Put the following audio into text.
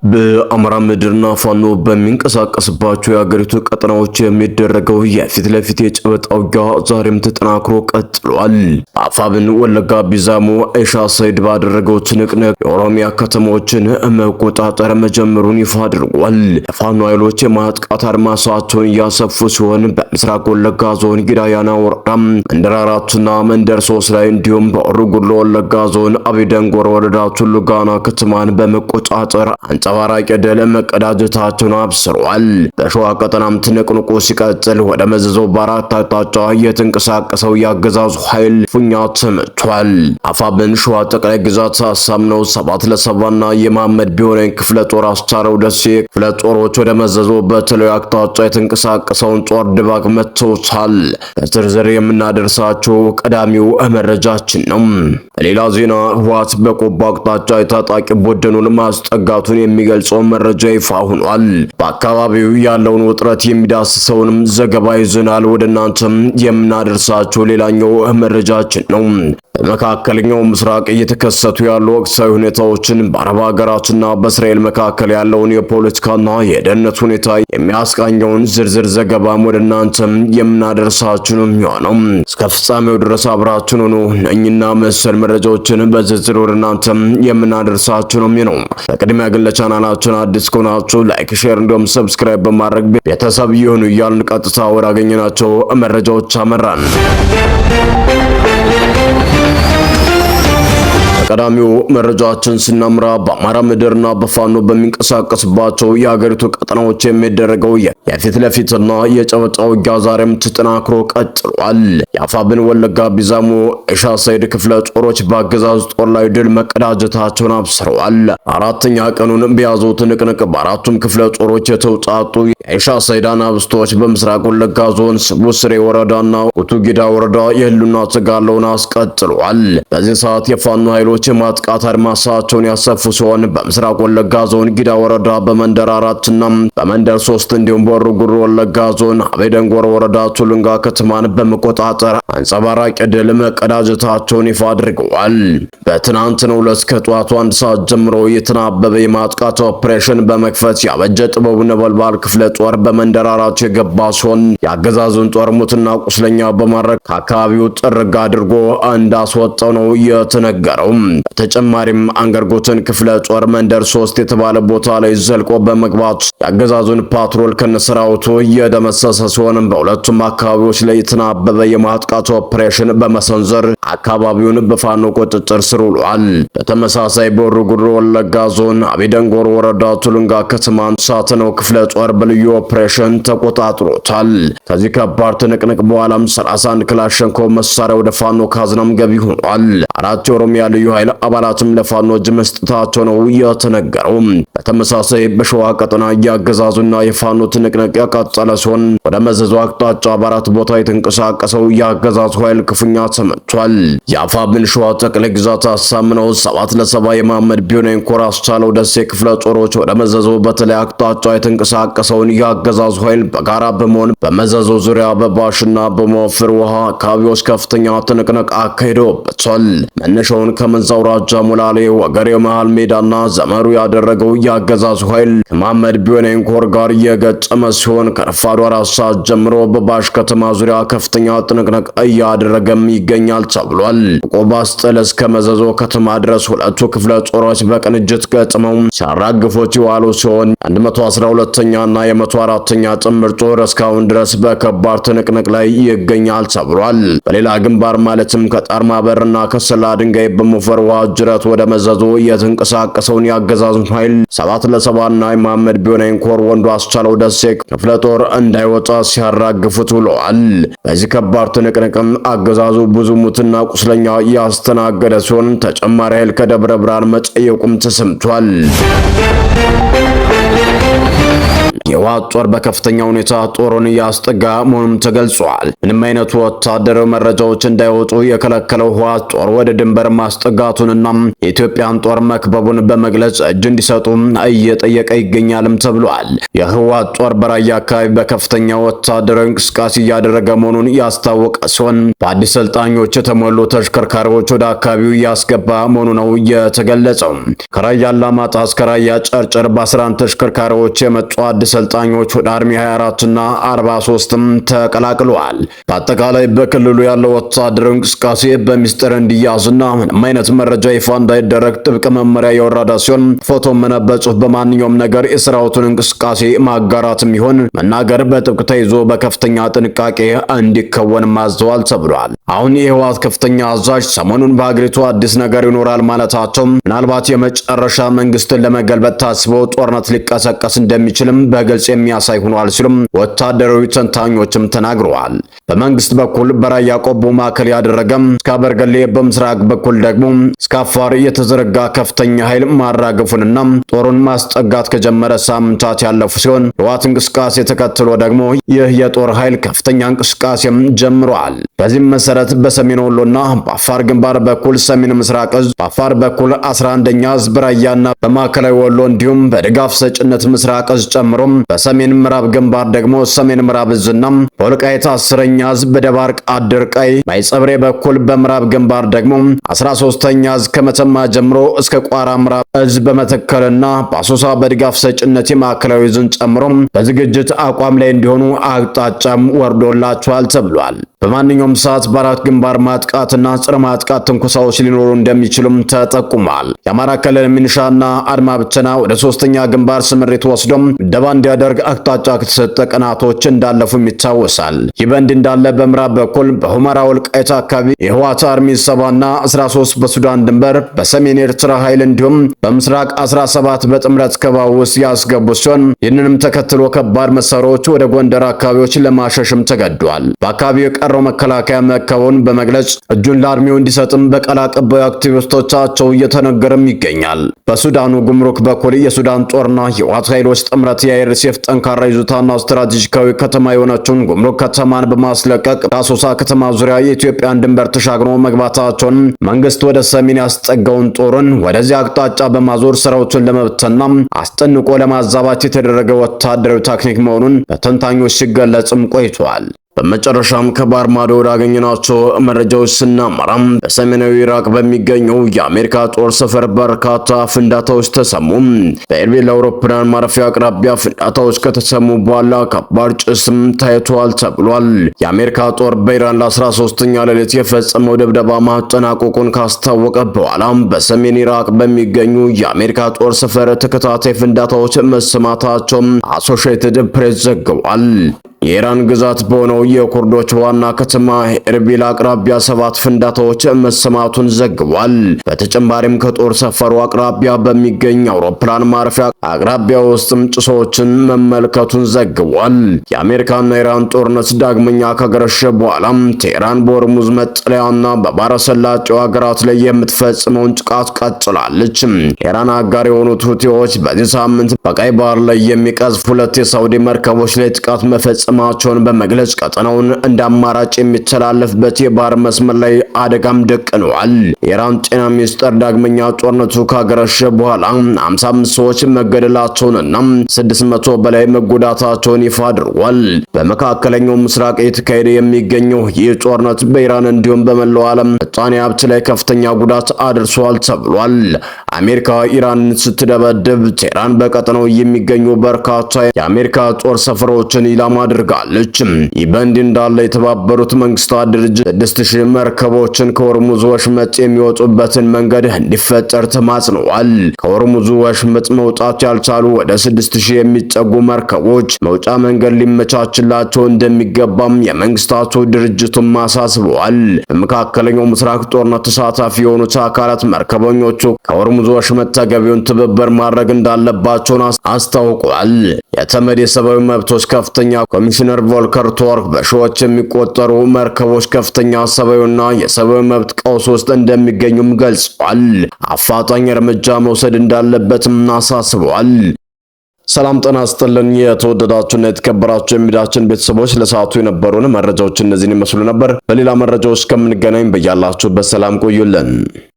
በአማራ ምድርና ፋኖ በሚንቀሳቀስባቸው የአገሪቱ ቀጠናዎች የሚደረገው የፊት ለፊት የጨበጣ ውጊያ ዛሬም ተጠናክሮ ቀጥሏል። አፋብን ወለጋ ቢዛሞ አይሻ ሰይድ ባደረገው ትንቅንቅ የኦሮሚያ ከተሞችን መቆጣጠር መጀመሩን ይፋ አድርጓል። የፋኖ ኃይሎች የማጥቃት አድማሳቸውን እያሰፉ ሲሆን በምስራቅ ወለጋ ዞን ጊዳያና ወረዳ መንደር 4ና መንደር 3 ላይ እንዲሁም በሆሮ ጉዱሩ ወለጋ ዞን አቤደንጎር ወረዳ ቱሉ ጋና ከተማን በመቆጣጠር አንጸባራቂ ድል መቀዳጀታቸውን አብስረዋል። በሸዋ ቀጠናም ትንቅንቁ ሲቀጥል ወደ መዘዞ በአራት አቅጣጫ የተንቀሳቀሰው የአገዛዙ ኃይል ፉኛ ተመቷል። አፋብን ሸዋ ጠቅላይ ግዛት አሳምነው 7 ለ7ና የመሐመድ ቢሆነኝ ክፍለ ጦር አስቻለው ደሴ ክፍለ ጦሮች ወደ መዘዞ በተለያዩ አቅጣጫ የተንቀሳቀሰውን ጦር ድባቅ መትተውታል። በዝርዝር የምናደርሳቸው ቀዳሚው መረጃችን ነው። በሌላ ዜና ህወሓት በቆቦ አቅጣጫ የታጣቂ ቡድኑን ማስጠጋቱን የሚገልጸው መረጃ ይፋ ሆኗል። በአካባቢው ያለውን ውጥረት የሚዳስሰውንም ዘገባ ይዘናል ወደ እናንተም የምናደርሳቸው ሌላኛው መረጃችን ነው። በመካከለኛው ምስራቅ እየተከሰቱ ያሉ ወቅታዊ ሁኔታዎችን በአረብ ሀገራትና በእስራኤል መካከል ያለውን የፖለቲካና የደህንነት ሁኔታ የሚያስቃኘውን ዝርዝር ዘገባም ወደ እናንተም የምናደርሳችሁ ነው የሚሆነው። እስከ ፍጻሜው ድረስ አብራችሁን ሆኑ። እኚህና መሰል መረጃዎችን በዝርዝር ወደ እናንተም የምናደርሳችሁ ነው የሚሆነው። በቅድሚያ ግን ለቻናላችን አዲስ ከሆናችሁ ላይክ፣ ሼር እንዲሁም ሰብስክራይብ በማድረግ ቤተሰብ ይሁኑ እያልን ቀጥታ ወዳገኘናቸው መረጃዎች አመራን። ቀዳሚው መረጃችን ስናምራ በአማራ ምድርና በፋኖ በሚንቀሳቀስባቸው የሀገሪቱ ቀጠናዎች የሚደረገው የፊት ለፊትና የጨበጣ ውጊያ ዛሬም ተጠናክሮ ቀጥሏል። የአፋብን ወለጋ ቢዛሞ አይሻ ሰይድ ክፍለ ጦሮች በአገዛዙ ጦር ላይ ድል መቀዳጀታቸውን አብስረዋል። አራተኛ ቀኑን በያዘው ትንቅንቅ በአራቱም ክፍለ ጦሮች የተውጣጡ የአይሻ ሰይድ አናብስቶች በምስራቅ ወለጋ ዞን ስቡስሬ ወረዳና ቁቱጊዳ ወረዳ የህልውና ተጋድሎውን አስቀጥለዋል። በዚህ ሰዓት የፋኖ ኃይሎች የማጥቃት አድማሳቸውን ያሰፉ ሲሆን በምስራቅ ወለጋ ዞን ጊዳ ወረዳ በመንደር 4ና በመንደር 3 እንዲሁም በሆሮ ጉዱሩ ወለጋ ዞን አቤደንጎር ወረዳ ቱሉንጋ ከተማን በመቆጣጠር አንጸባራቂ ድል መቀዳጀታቸውን ይፋ አድርገዋል። በትናንትናው ዕለት ከጠዋቱ 1 ሰዓት ጀምሮ የተናበበ የማጥቃት ኦፕሬሽን በመክፈት ያበጀ ጥበቡ ነበልባል ክፍለ ጦር በመንደር 4 የገባ ሲሆን የአገዛዙን ጦር ሙትና ቁስለኛ በማድረግ ከአካባቢው ጥርግ አድርጎ እንዳስወጣው ነው የተነገረው። በተጨማሪም አንገርጎትን ክፍለ ጦር መንደር 3 የተባለ ቦታ ላይ ዘልቆ በመግባት የአገዛዙን ፓትሮል ከነሰራዊቱ የደመሰሰ ሲሆን በሁለቱም አካባቢዎች ላይ የተናበበ የማጥቃት ኦፕሬሽን በመሰንዘር አካባቢውን በፋኖ ቁጥጥር ስር ውሏል። በተመሳሳይ በሆሮ ጉዱሩ ወለጋ ዞን አቤደንጎር ወረዳ ቱሉንጋ ከተማን ሳትነው ክፍለ ጦር በልዩ ኦፕሬሽን ተቆጣጥሮታል። ከዚህ ከባድ ትንቅንቅ በኋላም 31 ክላሽንኮቭ መሳሪያ ወደ ፋኖ ካዝናም ገቢ ሆኗል። 4 የኦሮሚያ ልዩ ኃይል አባላትም ለፋኖ እጅ መስጠታቸው ነው የተነገረው። በተመሳሳይ በሸዋ ቀጠና የአገዛዙና የፋኖ ትንቅንቅ የቀጠለ ሲሆን ወደ መዘዙ አቅጣጫ በአራት ቦታ የተንቀሳቀሰው የአገዛዙ ኃይል ክፉኛ ተመቷል። የአፋብን ሸዋ ጠቅላይ ግዛት አሳምነው 7 ለ7 የመሐመድ ቢሆነኝ ኮር አስቻለው ደሴ ክፍለ ጦሮች ወደ መዘዙ በተለይ አቅጣጫ የተንቀሳቀሰውን የአገዛዙ ኃይል በጋራ በመሆን በመዘዙ ዙሪያ በባሽና በመወፍር ውሃ አካባቢዎች ከፍተኛ ትንቅንቅ አካሂደውበታል። መነሻውን ከመንዝ አውራጃ ሞላሌ ወገሬ መሃል ሜዳና ዘመሩ ያደረገው የአገዛዙ ኃይል ከመሐመድ ቢሆነኝ ኮር ጋር የገጠመ ሲሆን ከረፋዱ 4 ሰዓት ጀምሮ በባሽ ከተማ ዙሪያ ከፍተኛ ትንቅንቅ እያደረገም ይገኛል ተብሏል። ቆባስጥል እስከ መዘዞ ከተማ ድረስ ሁለቱ ክፍለ ጦሮች በቅንጅት ገጥመው ሲያራግፉት የዋሉ ሲሆን 112ኛና የ104ኛ ጥምር ጦር እስካሁን ድረስ በከባድ ትንቅንቅ ላይ ይገኛል ተብሏል። በሌላ ግንባር ማለትም ከጣርማ በርና ከሰላ ድንጋይ በመፈር ጅረት ወደ መዘዞ የተንቀሳቀሰውን የአገዛዙን ኃይል 7 ለ7ና የመሐመድ ቢሆነኝ ኮር ወንዱ አስቻለው ደሴ ክፍለ ጦር እንዳይወጣ ሲያራግፉት ውለዋል። በዚህ ከባድ ትንቅንቅም አገዛዙ ብዙ ሙትና ቁስለኛ ያስተናገደ ሲሆን ተጨማሪ ኃይል ከደብረ ብርሃን መጠየቁም ተሰምቷል። የህወሓት ጦር በከፍተኛ ሁኔታ ጦሩን እያስጠጋ መሆኑም ተገልጿል። ምንም አይነቱ ወታደራዊ መረጃዎች እንዳይወጡ የከለከለው ህወሓት ጦር ወደ ድንበር ማስጠጋቱንና የኢትዮጵያን ጦር መክበቡን በመግለጽ እጅ እንዲሰጡ እየጠየቀ ይገኛልም ተብሏል። የህወሓት ጦር በራያ አካባቢ በከፍተኛ ወታደራዊ እንቅስቃሴ እያደረገ መሆኑን ያስታወቀ ሲሆን በአዲስ ሰልጣኞች የተሞሉ ተሽከርካሪዎች ወደ አካባቢው እያስገባ መሆኑ ነው የተገለጸው። ከራያ አላማጣ እስከ ራያ ጨርጨር በ11 ተሽከርካሪዎች የመጡ አዲስ ሰልጣኞች ወደ አርሚ 24 እና 43ም ተቀላቅለዋል። በአጠቃላይ በክልሉ ያለው ወታደራዊ እንቅስቃሴ በሚስጥር እንዲያዝና ምንም አይነት መረጃ ይፋ እንዳይደረግ ጥብቅ መመሪያ የወረደ ሲሆን ፎቶም ሆነ በጽሁፍ በማንኛውም ነገር የሰራዊቱን እንቅስቃሴ ማጋራትም ይሁን መናገር በጥብቅ ተይዞ በከፍተኛ ጥንቃቄ እንዲከወን ማዘዋል ተብሏል። አሁን የህወሓት ከፍተኛ አዛዥ ሰሞኑን በሀገሪቱ አዲስ ነገር ይኖራል ማለታቸው ምናልባት የመጨረሻ መንግስትን ለመገልበጥ ታስበው ጦርነት ሊቀሰቀስ እንደሚችልም በግልጽ የሚያሳይ ሆኗል ሲሉም ወታደራዊ ተንታኞችም ተናግረዋል። በመንግስት በኩል በራያ ቆቦ ማዕከል ያደረገም እስከ አበርገሌ በምስራቅ በኩል ደግሞ እስከ አፋር የተዘረጋ ከፍተኛ ኃይል ማራገፉንና ጦሩን ማስጠጋት ከጀመረ ሳምንታት ያለፉ ሲሆን ህወሓት እንቅስቃሴ ተከትሎ ደግሞ ይህ የጦር ኃይል ከፍተኛ እንቅስቃሴም ጀምሯል። በዚህም መሰረት በሰሜን ወሎና በአፋር ግንባር በኩል ሰሜን ምስራቅ እዝ፣ በአፋር በኩል 11ኛ እዝ በራያና በማዕከላዊ ወሎ እንዲሁም በድጋፍ ሰጭነት ምስራቅ እዝ ጨምሮ በሰሜን ምዕራብ ግንባር ደግሞ ሰሜን ምዕራብ እዝና በወልቃይት 10ኛ እዝ በደባርቅ አድርቃይ ማይጸብሬ በኩል በምዕራብ ግንባር ደግሞ 13ኛ እዝ ከመተማ ጀምሮ እስከ ቋራ ምዕራብ እዝ በመተከልና በአሶሳ በድጋፍ ሰጭነት የማዕከላዊ እዝን ጨምሮ በዝግጅት አቋም ላይ እንዲሆኑ አቅጣጫም ወርዶላቸዋል ተብሏል። በማንኛውም ሰዓት በአራት ግንባር ማጥቃትና ጸረ ማጥቃት ትንኩሳዎች ሊኖሩ እንደሚችሉም ተጠቁሟል። የአማራ ክልል ሚኒሻና አድማ ብተና ወደ 3ኛ ግንባር ስምሪት ወስዶም ደባ እንዲያደርግ አቅጣጫ ከተሰጠ ቀናቶች እንዳለፉም ይታወሳል። ይህ በእንዲህ እንዳለ በምዕራብ በኩል በሁመራ ወልቃይት አካባቢ የህወሓት አርሚ 70ና 13 በሱዳን ድንበር በሰሜን ኤርትራ ኃይል እንዲሁም በምስራቅ 17 በጥምረት ከበባ ውስጥ ያስገቡ ሲሆን ይህንንም ተከትሎ ከባድ መሳሪያዎች ወደ ጎንደር አካባቢዎች ለማሸሽም ተገዷል። በአካባቢው የቀረው መከላከያ መከበውን በመግለጽ እጁን ለአርሚው እንዲሰጥም በቃል አቀባዩ አክቲቪስቶቻቸው እየተነገረም ይገኛል። በሱዳኑ ጉምሩክ በኩል የሱዳን ጦርና የህወሓት ኃይሎች ጥምረት የአይርሴፍ ጠንካራ ይዞታና ስትራቴጂካዊ ከተማ የሆነችውን ጉምሩክ ከተማን በማስለቀቅ በአሶሳ ከተማ ዙሪያ የኢትዮጵያን ድንበር ተሻግሮ መግባታቸውን መንግስት ወደ ሰሜን ያስጠጋውን ጦርን ወደዚህ አቅጣጫ በማዞር ሰራዊቱን ለመብተና አስጠንቆ ለማዛባት የተደረገ ወታደራዊ ታክቲክ መሆኑን በተንታኞች ሲገለጽም ቆይቷል። በመጨረሻም ከባህር ማዶ ወዳገኘናቸው መረጃዎች ስናመራም በሰሜናዊ ኢራቅ በሚገኘው የአሜሪካ ጦር ሰፈር በርካታ ፍንዳታዎች ተሰሙ። በኤርቢል አውሮፕላን ማረፊያ አቅራቢያ ፍንዳታዎች ከተሰሙ በኋላ ከባድ ጭስም ታይቷል ተብሏል። የአሜሪካ ጦር በኢራን ለ13ኛ ሌሊት የፈጸመው ድብደባ ማጠናቀቁን ካስታወቀ በኋላ በሰሜን ኢራቅ በሚገኙ የአሜሪካ ጦር ሰፈር ተከታታይ ፍንዳታዎች መሰማታቸው አሶሺየትድ ፕሬስ ዘግቧል። የኢራን ግዛት በሆነው የኩርዶች ዋና ከተማ ኤርቢል አቅራቢያ 7 ፍንዳታዎች መሰማቱን ዘግቧል። በተጨማሪም ከጦር ሰፈሩ አቅራቢያ በሚገኝ አውሮፕላን ማረፊያ አቅራቢያ ውስጥም ጭሶችን መመልከቱን ዘግቧል። የአሜሪካና ኢራን ጦርነት ዳግመኛ ከገረሸ በኋላም ቴህራን በሆርሙዝ መጠለያና በባህረ ሰላጤው ሀገራት ላይ የምትፈጽመውን ጥቃት ቀጥላለች። ኢራን አጋር የሆኑት ሁቲዎች በዚህ ሳምንት በቀይ ባህር ላይ የሚቀዝፉ 2 የሳውዲ መርከቦች ላይ ጥቃት መፈጸም ማቸውን በመግለጽ ቀጠናውን እንደ አማራጭ የሚተላለፍበት የባህር መስመር ላይ አደጋም ደቅነዋል። የኢራን ጤና ሚኒስቴር ዳግመኛ ጦርነቱ ካገረሸ በኋላ 55 ሰዎች መገደላቸውንና 600 በላይ መጎዳታቸውን ይፋ አድርጓል። በመካከለኛው ምስራቅ የተካሄደ የሚገኘው ይህ ጦርነት በኢራን እንዲሁም በመላው ዓለም ምጣኔ ሀብት ላይ ከፍተኛ ጉዳት አድርሷል ተብሏል። አሜሪካ ኢራንን ስትደበድብ ቴህራን በቀጠናው የሚገኙ በርካታ የአሜሪካ ጦር ሰፈሮችን ኢላማ አድርጋለች። ይህ በእንዲህ እንዳለ የተባበሩት መንግስታት ድርጅት 6000 መርከቦችን ከሆርሙዝ ወሽመጥ የሚወጡበትን መንገድ እንዲፈጠር ተማጽነዋል። ከሆርሙዝ ወሽመጥ መውጣት ያልቻሉ ወደ 6000 የሚጠጉ መርከቦች መውጫ መንገድ ሊመቻችላቸው እንደሚገባም የመንግስታቱ ድርጅቱም አሳስበዋል። በመካከለኛው ምስራቅ ጦርነት ተሳታፊ የሆኑት አካላት መርከበኞቹ ከሆርሙዝ ወሽመጥ ተገቢውን ትብብር ማድረግ እንዳለባቸው አስታውቋል። የተመድ የሰብአዊ መብቶች ከፍተኛ ኮሚሽነር ቮልከር ቱርክ በሺዎች የሚቆጠሩ መርከቦች ከፍተኛ ሰብአዊና የሰብአዊ መብት ቀውስ ውስጥ እንደሚገኙም ገልጸዋል። አፋጣኝ እርምጃ መውሰድ እንዳለበትም አሳስበዋል። ሰላም ጤና ይስጥልን። የተወደዳችሁና የተከበራችሁ የሚዲያችን ቤተሰቦች ለሰዓቱ የነበሩን መረጃዎች እነዚህን ይመስሉ ነበር። በሌላ መረጃዎች እስከምንገናኝ በያላችሁበት ሰላም ቆዩልን።